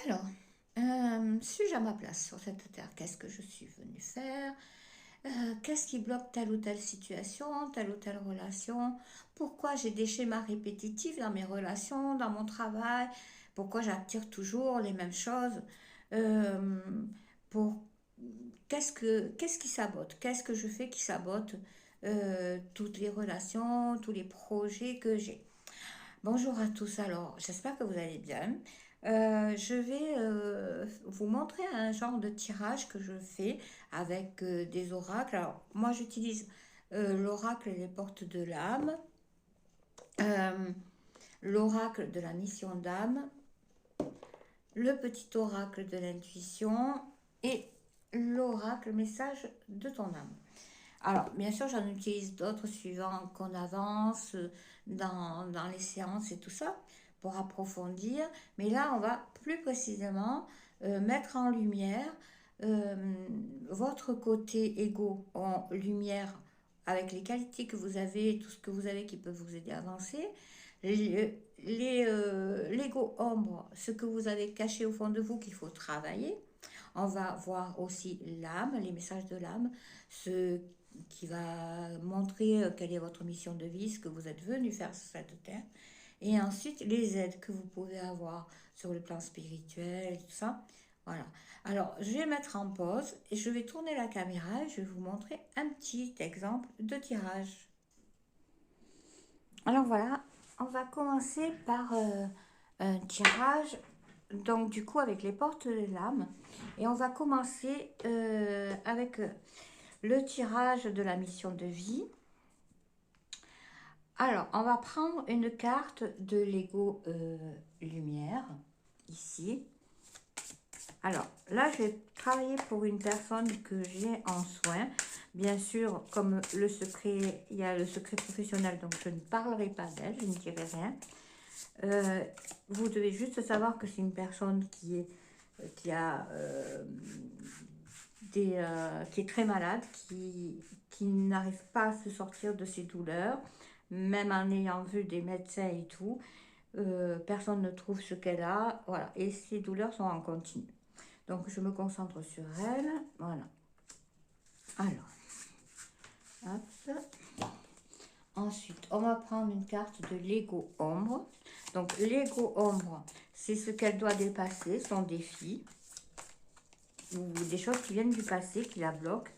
Alors, suis-je à ma place sur cette terre? Qu'est-ce que je suis venue faire? Qu'est-ce qui bloque telle ou telle situation, telle ou telle relation? Pourquoi j'ai des schémas répétitifs dans mes relations, dans mon travail? Pourquoi j'attire toujours les mêmes choses? Euh, pour qu'est-ce qui sabote? Qu'est-ce que je fais qui sabote toutes les relations, tous les projets que j'ai? Bonjour à tous, alors j'espère que vous allez bien. Je vais vous montrer un genre de tirage que je fais avec des oracles. Alors moi j'utilise l'oracle des portes de l'âme, euh, l'oracle de la mission d'âme, le petit oracle de l'intuition et l'oracle message de ton âme. Alors, bien sûr, j'en utilise d'autres suivant qu'on avance dans les séances et tout ça pour approfondir. Mais là, on va plus précisément mettre en lumière euh, votre côté égo en lumière avec les qualités que vous avez, tout ce que vous avez qui peut vous aider à avancer. L'ego ombre, ce que vous avez caché au fond de vous qu'il faut travailler. On va voir aussi l'âme, les messages de l'âme, ce qui va montrer quelle est votre mission de vie, ce que vous êtes venu faire sur cette terre. Et ensuite, les aides que vous pouvez avoir sur le plan spirituel et tout ça. Voilà. Alors, je vais mettre en pause et je vais tourner la caméra et je vais vous montrer un petit exemple de tirage. Alors voilà, on va commencer par un tirage, donc du coup avec les portes de l'âme. Et on va commencer avec le tirage de la mission de vie. Alors, on va prendre une carte de Lego Lumière, ici. Alors, là, je vais travailler pour une personne que j'ai en soin. Bien sûr, comme le secret, il y a le secret professionnel, donc je ne parlerai pas d'elle, je ne dirai rien. Vous devez juste savoir que c'est une personne qui est très malade, qui n'arrive pas à se sortir de ses douleurs, même en ayant vu des médecins et tout. Personne ne trouve ce qu'elle a, voilà, et ses douleurs sont en continu. Donc je me concentre sur elle, voilà. Alors, hop. Ensuite, on va prendre une carte de l'ego ombre. Donc l'ego ombre, c'est ce qu'elle doit dépasser, son défi, ou des choses qui viennent du passé, qui la bloquent.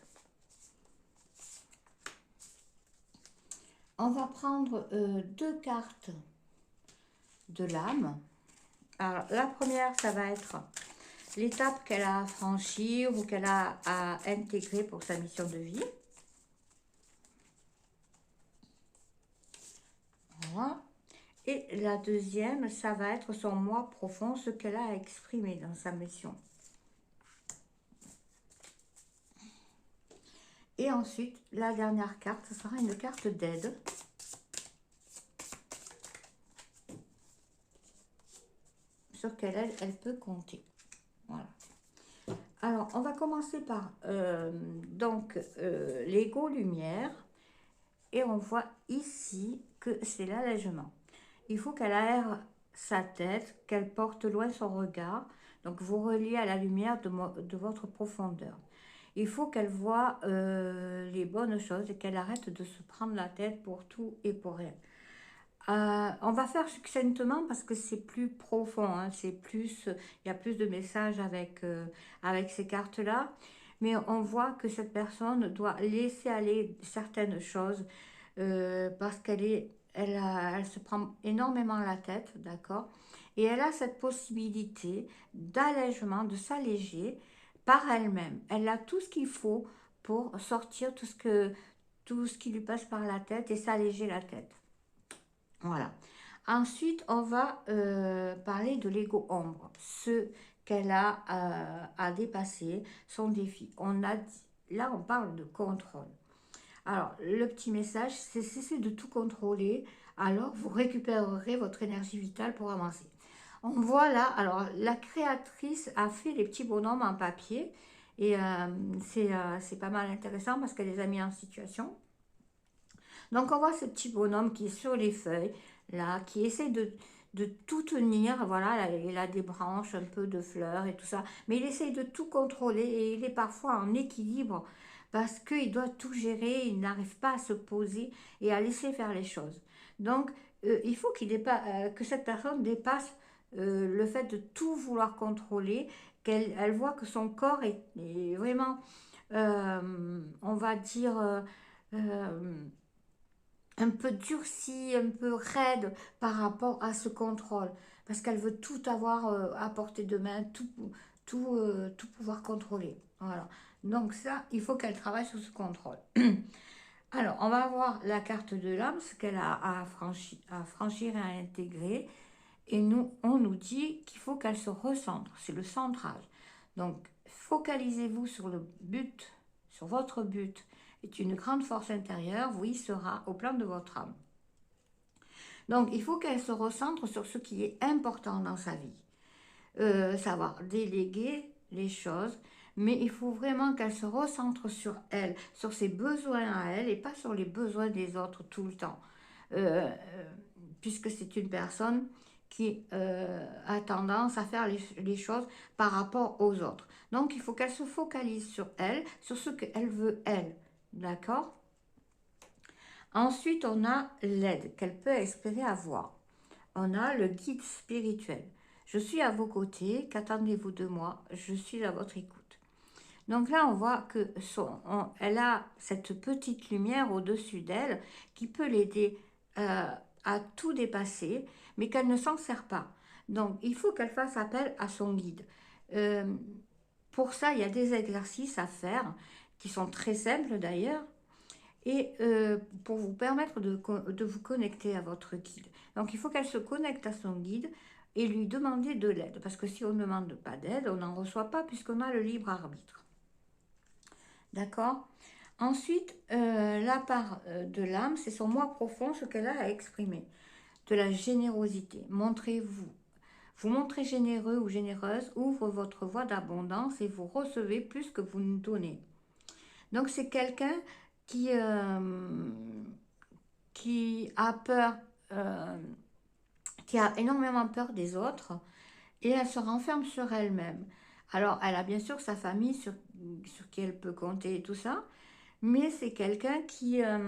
On va prendre deux cartes de l'âme. Alors la première, ça va être l'étape qu'elle a à franchir ou qu'elle a à intégrer pour sa mission de vie. Voilà. Et la deuxième, ça va être son moi profond, ce qu'elle a à exprimer dans sa mission. Et ensuite, la dernière carte, ce sera une carte d'aide. Sur quelle elle peut compter. Voilà. Alors, on va commencer par l'ego lumière. Et on voit ici que c'est l'allègement. Il faut qu'elle aère sa tête, qu'elle porte loin son regard. Donc, vous reliez à la lumière de votre profondeur. Il faut qu'elle voie les bonnes choses et qu'elle arrête de se prendre la tête pour tout et pour rien. On va faire succinctement parce que c'est plus profond, hein, il y a plus de messages avec ces cartes-là. Mais on voit que cette personne doit laisser aller certaines choses parce elle se prend énormément la tête, d'accord? Et elle a cette possibilité d'allègement, de s'alléger par elle-même. Elle a tout ce qu'il faut pour sortir tout ce qui lui passe par la tête et s'alléger la tête. Voilà. Ensuite, on va parler de l'ego ombre, ce qu'elle a à dépasser, son défi. Là, on parle de contrôle. Alors, le petit message, c'est cesser de tout contrôler, alors vous récupérerez votre énergie vitale pour avancer. On voit là, alors la créatrice a fait les petits bonhommes en papier et c'est pas mal intéressant parce qu'elle les a mis en situation. Donc on voit ce petit bonhomme qui est sur les feuilles, là, qui essaie de tout tenir. Voilà, il a des branches, un peu de fleurs et tout ça. Mais il essaye de tout contrôler et il est parfois en équilibre parce qu'il doit tout gérer, il n'arrive pas à se poser et à laisser faire les choses. Donc, il faut que cette personne dépasse le fait de tout vouloir contrôler, qu'elle voit que son corps est vraiment, on va dire, euh, un peu durcie, un peu raide par rapport à ce contrôle. Parce qu'elle veut tout avoir à portée de main, tout pouvoir contrôler. Voilà. Donc ça, il faut qu'elle travaille sur ce contrôle. Alors, on va voir la carte de l'âme, ce qu'elle a à franchir et à intégrer. Et nous, on nous dit qu'il faut qu'elle se recentre. C'est le centrage. Donc, focalisez-vous sur le but, sur votre but. Est une grande force intérieure, vous y sera au plan de votre âme. Donc, il faut qu'elle se recentre sur ce qui est important dans sa vie. Savoir déléguer les choses, mais il faut vraiment qu'elle se recentre sur elle, sur ses besoins à elle et pas sur les besoins des autres tout le temps. Euh, euh, Puisque c'est une personne qui a tendance à faire les choses par rapport aux autres. Donc, il faut qu'elle se focalise sur elle, sur ce qu'elle veut elle. D'accord? Ensuite, on a l'aide qu'elle peut espérer avoir. On a le guide spirituel. Je suis à vos côtés, qu'attendez-vous de moi? Je suis à votre écoute. Donc là, on voit que elle a cette petite lumière au-dessus d'elle qui peut l'aider à tout dépasser, mais qu'elle ne s'en sert pas. Donc, il faut qu'elle fasse appel à son guide. Euh, pour ça, il y a des exercices à faire qui sont très simples d'ailleurs, et pour vous permettre de vous connecter à votre guide. Donc il faut qu'elle se connecte à son guide et lui demander de l'aide. Parce que si on ne demande pas d'aide, on n'en reçoit pas puisqu'on a le libre arbitre. D'accord? Ensuite, la part de l'âme, c'est son moi profond, ce qu'elle a à exprimer. De la générosité. Montrez-vous. Vous montrez généreux ou généreuse, ouvre votre voie d'abondance et vous recevez plus que vous ne donnez. Donc c'est quelqu'un qui, euh, qui a peur, euh, qui a énormément peur des autres et elle se renferme sur elle-même. Alors, elle a bien sûr sa famille sur qui elle peut compter et tout ça, mais c'est quelqu'un qui a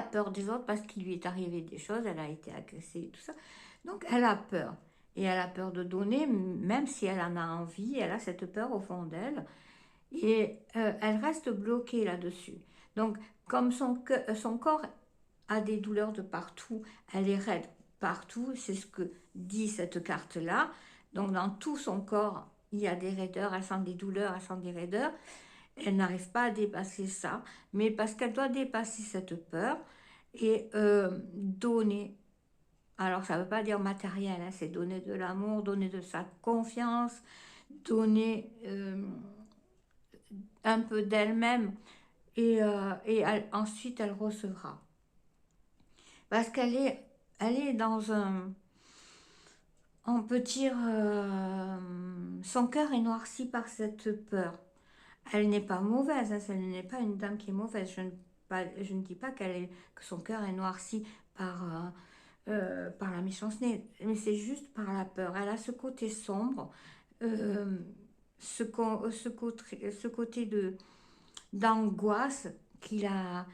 peur des autres parce qu'il lui est arrivé des choses, elle a été agressée et tout ça. Donc, elle a peur. Et elle a peur de donner, même si elle en a envie, elle a cette peur au fond d'elle. Et elle reste bloquée là-dessus. Donc, comme son corps a des douleurs de partout, elle est raide partout, c'est ce que dit cette carte-là. Donc, dans tout son corps, il y a des raideurs, elle sent des douleurs, elle sent des raideurs. Elle n'arrive pas à dépasser ça, mais parce qu'elle doit dépasser cette peur et donner. Alors, ça ne veut pas dire matériel, hein, c'est donner de l'amour, donner de sa confiance, donner un peu d'elle-même ensuite elle recevra. Parce elle est dans un, on peut dire, son cœur est noirci par cette peur. Elle n'est pas mauvaise, hein, elle n'est pas une dame qui est mauvaise. Je ne dis pas que son cœur est noirci par la méchanceté, mais c'est juste par la peur. Elle a ce côté sombre, euh, ce côté d'angoisse qu'il a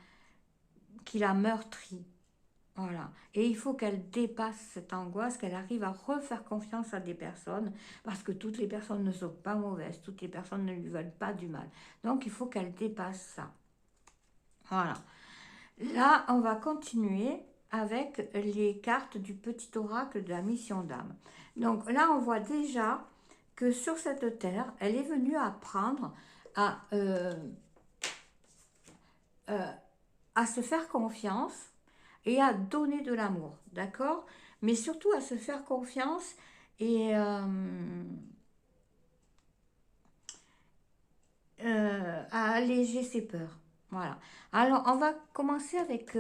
meurtri. Voilà. Et il faut qu'elle dépasse cette angoisse, qu'elle arrive à refaire confiance à des personnes, parce que toutes les personnes ne sont pas mauvaises, toutes les personnes ne lui veulent pas du mal. Donc il faut qu'elle dépasse ça. Voilà. Là, on va continuer avec les cartes du petit oracle de la mission d'âme. Donc là, on voit déjà que sur cette terre, elle est venue apprendre à, euh, euh, à se faire confiance et à donner de l'amour, d'accord? Mais surtout à se faire confiance et à alléger ses peurs. Voilà. Alors, on va commencer avec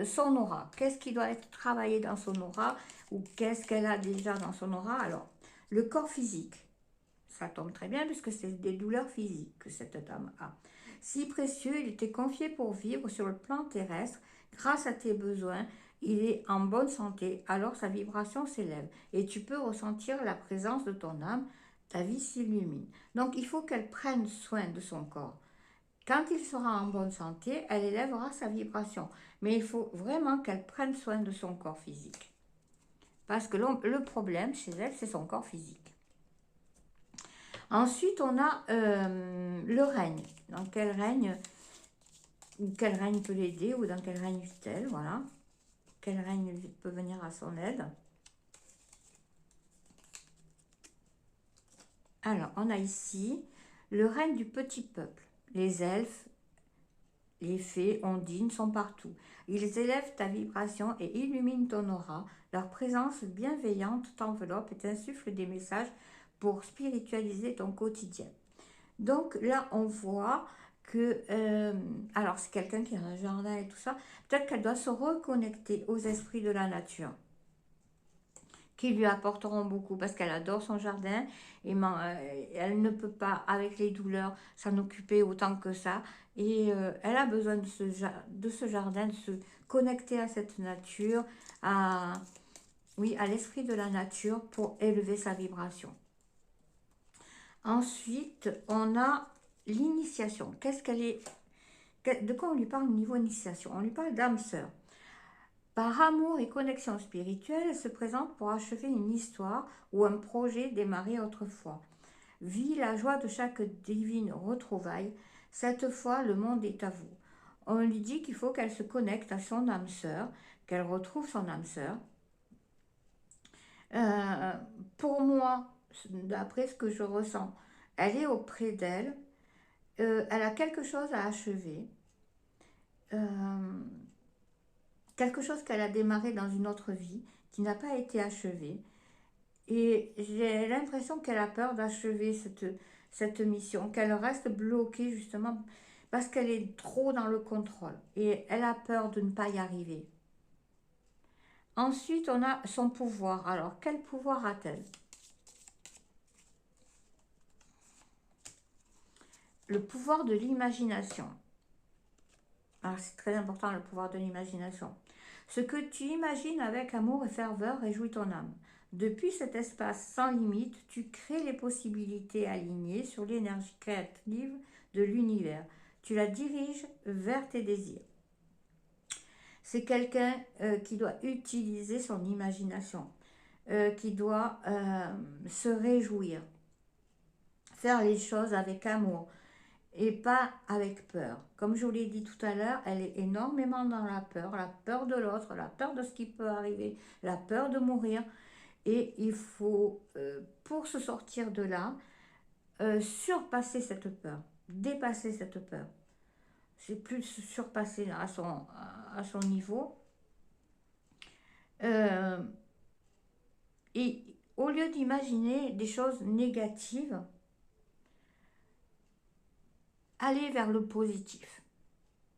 son aura. Qu'est-ce qui doit être travaillé dans son aura ou qu'est-ce qu'elle a déjà dans son aura? Alors, le corps physique, ça tombe très bien puisque c'est des douleurs physiques que cette dame a. Si précieux, il était confié pour vivre sur le plan terrestre grâce à tes besoins il est en bonne santé, alors sa vibration s'élève. Et tu peux ressentir la présence de ton âme, ta vie s'illumine. Donc il faut qu'elle prenne soin de son corps. Quand il sera en bonne santé, elle élèvera sa vibration. Mais il faut vraiment qu'elle prenne soin de son corps physique. Parce que le problème chez elle, c'est son corps physique. Ensuite, on a le règne. Dans quel règne, ou quel règne peut l'aider, ou dans quel règne vit-elle, voilà. Quel règne peut venir à son aide. Alors, on a ici le règne du petit peuple. Les elfes, les fées, ondines sont partout. Ils élèvent ta vibration et illuminent ton aura. Leur présence bienveillante t'enveloppe et t'insuffle des messages pour spiritualiser ton quotidien. Donc là, on voit que, alors c'est quelqu'un qui a un jardin et tout ça, peut-être qu'elle doit se reconnecter aux esprits de la nature, qui lui apporteront beaucoup, parce qu'elle adore son jardin, et elle ne peut pas, avec les douleurs, s'en occuper autant que ça, et elle a besoin de ce jardin, de se connecter à cette nature, oui, à l'esprit de la nature, pour élever sa vibration. Ensuite, on a l'initiation. Qu'est-ce qu'elle est? De quoi on lui parle au niveau initiation? On lui parle d'âme sœur. Par amour et connexion spirituelle, elle se présente pour achever une histoire ou un projet démarré autrefois. Vis la joie de chaque divine retrouvaille. Cette fois, le monde est à vous. On lui dit qu'il faut qu'elle se connecte à son âme sœur, qu'elle retrouve son âme sœur. Pour moi, d'après ce que je ressens, elle est auprès d'elle. Elle a quelque chose à achever. Quelque chose qu'elle a démarré dans une autre vie, qui n'a pas été achevée. Et j'ai l'impression qu'elle a peur d'achever cette mission, qu'elle reste bloquée justement parce qu'elle est trop dans le contrôle. Et elle a peur de ne pas y arriver. Ensuite, on a son pouvoir. Alors, quel pouvoir a-t-elle? Le pouvoir de l'imagination. Alors, c'est très important, le pouvoir de l'imagination. Ce que tu imagines avec amour et ferveur réjouit ton âme. Depuis cet espace sans limite, tu crées les possibilités alignées sur l'énergie créative de l'univers. Tu la diriges vers tes désirs. C'est quelqu'un qui doit utiliser son imagination, qui doit se réjouir, faire les choses avec amour et pas avec peur. Comme je vous l'ai dit tout à l'heure, elle est énormément dans la peur de l'autre, la peur de ce qui peut arriver, la peur de mourir. Et il faut, pour se sortir de là, surpasser cette peur, dépasser cette peur. C'est plus se surpasser à son niveau. Et au lieu d'imaginer des choses négatives, aller vers le positif.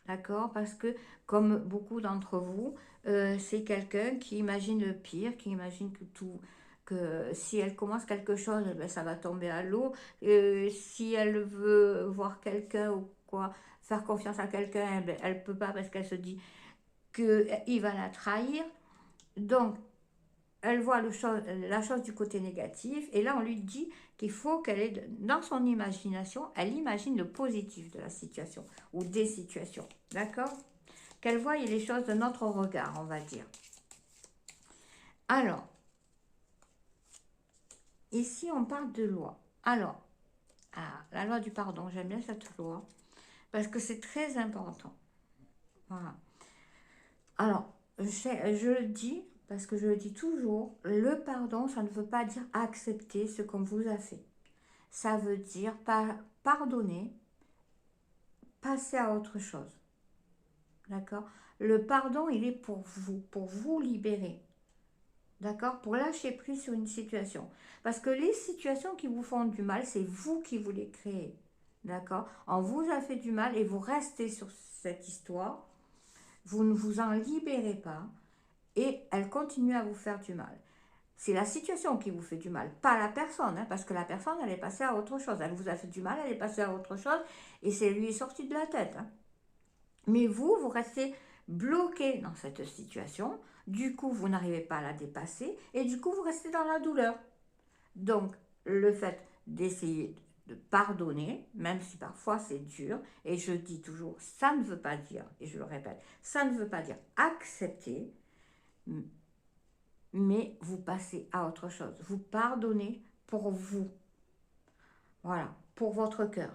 D'accord? Parce que, comme beaucoup d'entre vous, c'est quelqu'un qui imagine le pire, qui imagine que si elle commence quelque chose, ben, ça va tomber à l'eau. Si elle veut voir quelqu'un ou quoi, faire confiance à quelqu'un, ben, elle ne peut pas parce qu'elle se dit qu'il va la trahir. Donc, elle voit la chose du côté négatif, et là on lui dit qu'il faut qu'elle ait, dans son imagination, elle imagine le positif de la situation, ou des situations, d'accord? Qu'elle voie les choses de notre regard, on va dire. Alors, ici on parle de loi. Alors, la loi du pardon, j'aime bien cette loi, parce que c'est très important. Voilà. Alors, je le dis, parce que je le dis toujours, le pardon, ça ne veut pas dire accepter ce qu'on vous a fait. Ça veut dire pardonner, passer à autre chose. D'accord? Le pardon, il est pour vous libérer. D'accord? Pour lâcher prise sur une situation. Parce que les situations qui vous font du mal, c'est vous qui vous les créez. D'accord? On vous a fait du mal et vous restez sur cette histoire. Vous ne vous en libérez pas. Et elle continue à vous faire du mal. C'est la situation qui vous fait du mal, pas la personne, hein, parce que la personne, elle est passée à autre chose. Elle vous a fait du mal, elle est passée à autre chose, et c'est lui sorti de la tête. Hein. Mais vous restez bloqué dans cette situation. Du coup, vous n'arrivez pas à la dépasser et du coup, vous restez dans la douleur. Donc, le fait d'essayer de pardonner, même si parfois c'est dur, et je dis toujours, ça ne veut pas dire, et je le répète, ça ne veut pas dire accepter, mais vous passez à autre chose. Vous pardonnez pour vous. Voilà, pour votre cœur.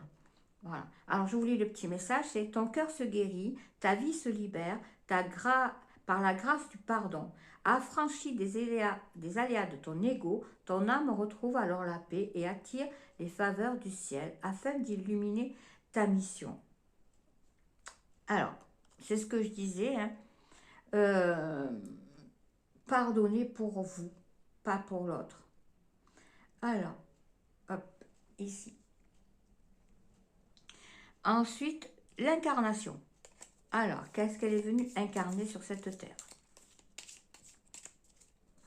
Voilà. Alors, je vous lis le petit message, c'est: ton cœur se guérit, ta vie se libère, par la grâce du pardon. Affranchi des aléas de ton ego, ton âme retrouve alors la paix et attire les faveurs du ciel afin d'illuminer ta mission. Alors, c'est ce que je disais, hein. Pardonnez pour vous, pas pour l'autre. Alors, hop, ici. Ensuite, l'incarnation. Alors, qu'est-ce qu'elle est venue incarner sur cette terre?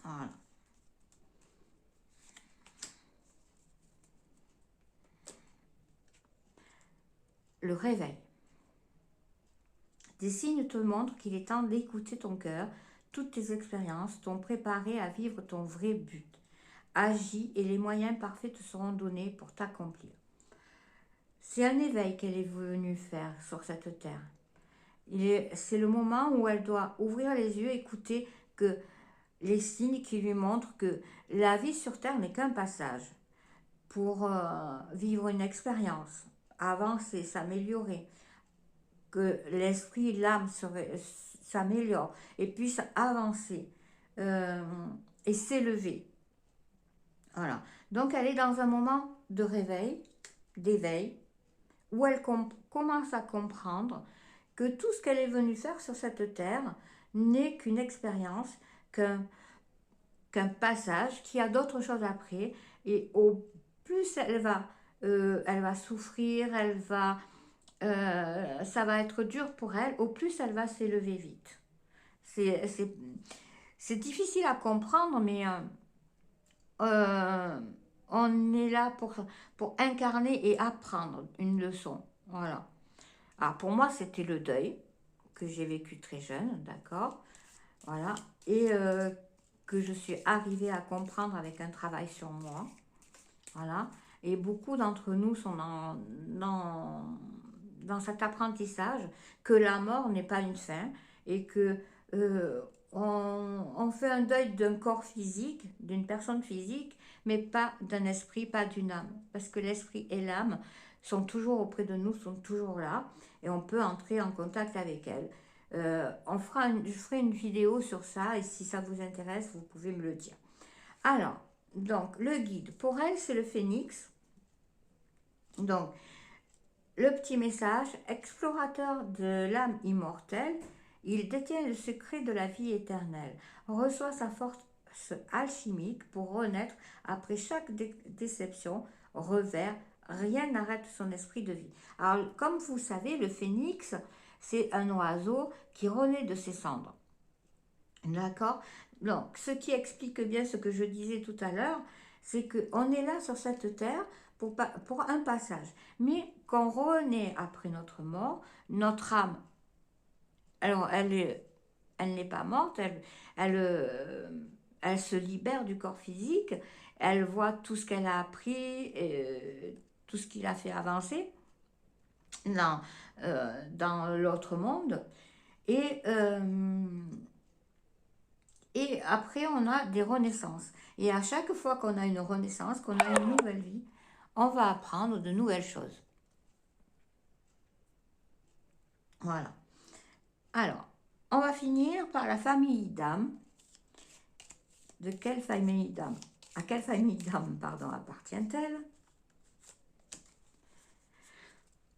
Voilà. Le réveil. Des signes te montrent qu'il est temps d'écouter ton cœur. Toutes tes expériences t'ont préparé à vivre ton vrai but. Agis et les moyens parfaits te seront donnés pour t'accomplir. C'est un éveil qu'elle est venue faire sur cette terre. C'est le moment où elle doit ouvrir les yeux, écouter que les signes qui lui montrent que la vie sur terre n'est qu'un passage pour vivre une expérience, avancer, s'améliorer, que l'esprit et l'âme s'améliorent et puissent avancer et s'élever. Voilà. Donc elle est dans un moment de réveil, d'éveil, où elle commence à comprendre que tout ce qu'elle est venue faire sur cette terre n'est qu'une expérience, qu'un passage, qui a d'autres choses après, et au plus elle va souffrir, ça va être dur pour elle, au plus elle va s'élever vite. C'est difficile à comprendre, mais on est là pour incarner et apprendre une leçon. Voilà. Alors pour moi, c'était le deuil que j'ai vécu très jeune, d'accord? Voilà. Et que je suis arrivée à comprendre avec un travail sur moi. Voilà. Et beaucoup d'entre nous sont dans cet apprentissage que la mort n'est pas une fin et que on fait un deuil d'un corps physique, d'une personne physique, mais pas d'un esprit, pas d'une âme. Parce que l'esprit et l'âme sont toujours auprès de nous, sont toujours là, et on peut entrer en contact avec elles. Je ferai une vidéo sur ça, et si ça vous intéresse, vous pouvez me le dire. Alors, donc, le guide, pour elle, c'est le phénix. Donc, le petit message: explorateur de l'âme immortelle, il détient le secret de la vie éternelle, reçoit sa force alchimique pour renaître après chaque déception, revers, rien n'arrête son esprit de vie. Alors, comme vous savez, le phénix, c'est un oiseau qui renaît de ses cendres. D'accord? Donc, ce qui explique bien ce que je disais tout à l'heure, c'est qu'on est là sur cette terre pour un passage. Mais qu'on renaît après notre mort, notre âme, alors elle n'est pas morte, elle se libère du corps physique, elle voit tout ce qu'elle a appris, tout ce qui l'a fait avancer dans l'autre monde. Et après, on a des renaissances. Et à chaque fois qu'on a une renaissance, qu'on a une nouvelle vie, on va apprendre de nouvelles choses. Voilà. Alors, on va finir par la famille d'âmes. De quelle famille d'âmes? À quelle famille d'âmes, pardon, appartient-elle?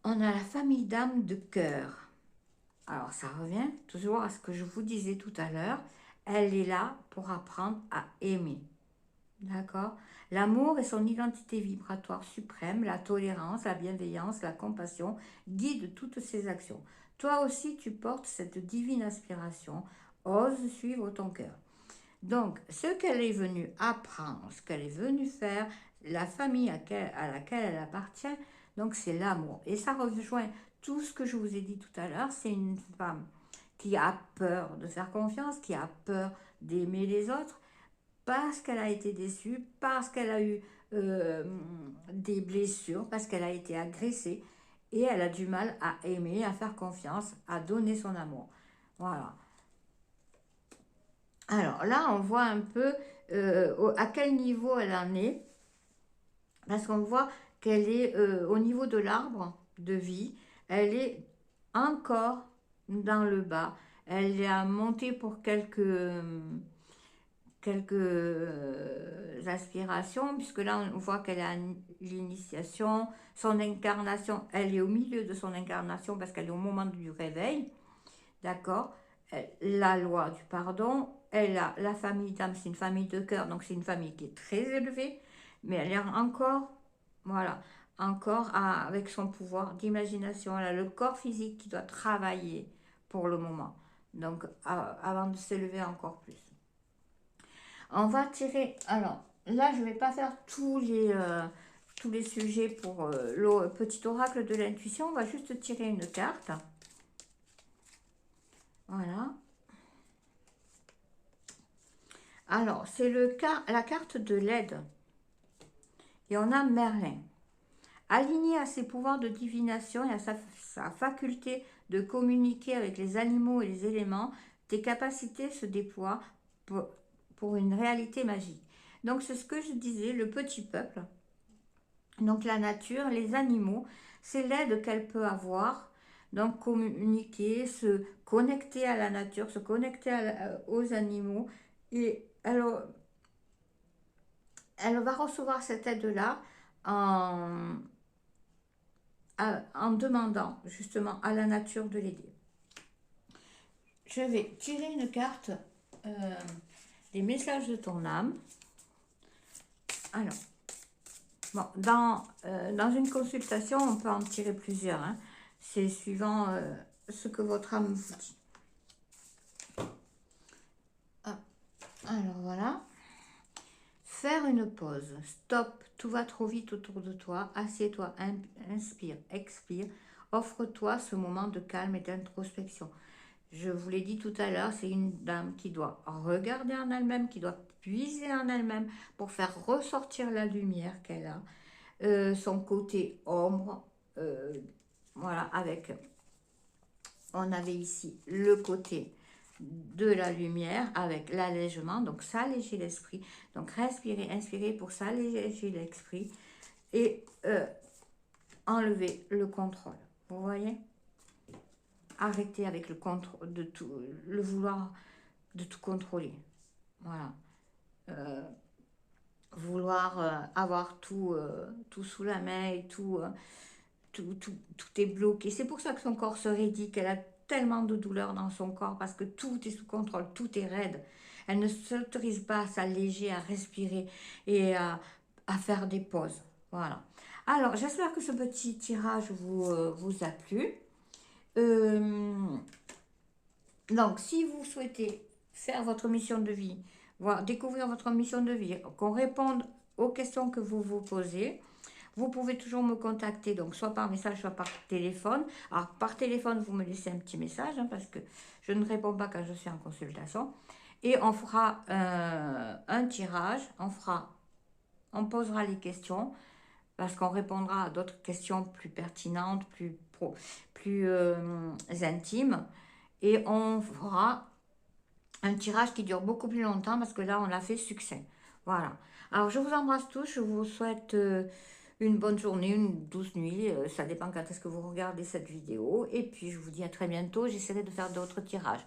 On a la famille d'âmes de cœur. Alors, ça revient toujours à ce que je vous disais tout à l'heure. Elle est là pour apprendre à aimer. D'accord? L'amour est son identité vibratoire suprême, la tolérance, la bienveillance, la compassion guident toutes ses actions. Toi aussi, tu portes cette divine inspiration. Ose suivre ton cœur. Donc, ce qu'elle est venue apprendre, ce qu'elle est venue faire, la famille à laquelle elle appartient, donc c'est l'amour. Et ça rejoint tout ce que je vous ai dit tout à l'heure. C'est une femme qui a peur de faire confiance, qui a peur d'aimer les autres, parce qu'elle a été déçue, parce qu'elle a eu euh, des blessures, parce qu'elle a été agressée, et elle a du mal à aimer, à faire confiance, à donner son amour. Voilà. Alors là, on voit un peu à quel niveau elle en est, parce qu'on voit qu'elle est au niveau de l'arbre de vie, elle est encore dans le bas. Elle a monté pour quelques aspirations, puisque là on voit qu'elle a l'initiation, son incarnation, elle est au milieu de son incarnation parce qu'elle est au moment du réveil, d'accord. La loi du pardon, elle a la famille d'âme, c'est une famille de cœur, donc c'est une famille qui est très élevée, mais elle est encore, voilà, encore avec son pouvoir d'imagination, elle a le corps physique qui doit travailler pour le moment, donc avant de s'élever encore plus. On va tirer. Alors, là, je ne vais pas faire tous les sujets pour le petit oracle de l'intuition. On va juste tirer une carte. Voilà. Alors, c'est la carte de l'aide. Et on a Merlin. Aligné à ses pouvoirs de divination et à sa faculté de communiquer avec les animaux et les éléments, tes capacités se déploient pour une réalité magique. Donc, c'est ce que je disais, le petit peuple. Donc la nature, les animaux, c'est l'aide qu'elle peut avoir. Donc communiquer, se connecter à la nature, se connecter aux animaux. Et alors, elle va recevoir cette aide-là en, en demandant justement à la nature de l'aider. Je vais tirer une carte des messages de ton âme. Alors, bon, dans une consultation, on peut en tirer plusieurs. Hein. C'est suivant ce que votre âme vous dit. Ah, alors voilà. Faire une pause. Stop. Tout va trop vite autour de toi. Assieds-toi. Inspire. Expire. Offre-toi ce moment de calme et d'introspection. Je vous l'ai dit tout à l'heure, c'est une dame qui doit regarder en elle-même, qui doit puiser en elle-même pour faire ressortir la lumière qu'elle a. Son côté ombre, voilà, on avait ici le côté de la lumière avec l'allègement, donc s'alléger l'esprit, donc respirer, inspirer pour s'alléger l'esprit et enlever le contrôle, vous voyez, arrêter avec le contrôle de tout, le vouloir de tout contrôler, voilà. Vouloir avoir tout sous la main et tout est bloqué. C'est pour ça que son corps se raidit, qu'elle a tellement de douleur dans son corps, parce que tout est sous contrôle, tout est raide. Elle ne s'autorise pas à s'alléger, à respirer et à faire des pauses. Voilà. Alors, j'espère que ce petit tirage vous a plu. Donc, si vous souhaitez faire votre mission de vie, découvrir votre mission de vie, qu'on réponde aux questions que vous vous posez, vous pouvez toujours me contacter, donc soit par message, soit par téléphone. Alors, par téléphone, vous me laissez un petit message, hein, parce que je ne réponds pas quand je suis en consultation. Et on fera un tirage, on posera les questions, parce qu'on répondra à d'autres questions plus pertinentes, plus intimes. Et on fera un tirage qui dure beaucoup plus longtemps, parce que là, on a fait succès. Voilà. Alors, je vous embrasse tous, je vous souhaite une bonne journée, une douce nuit, ça dépend quand est-ce que vous regardez cette vidéo. Et puis, je vous dis à très bientôt, j'essaierai de faire d'autres tirages.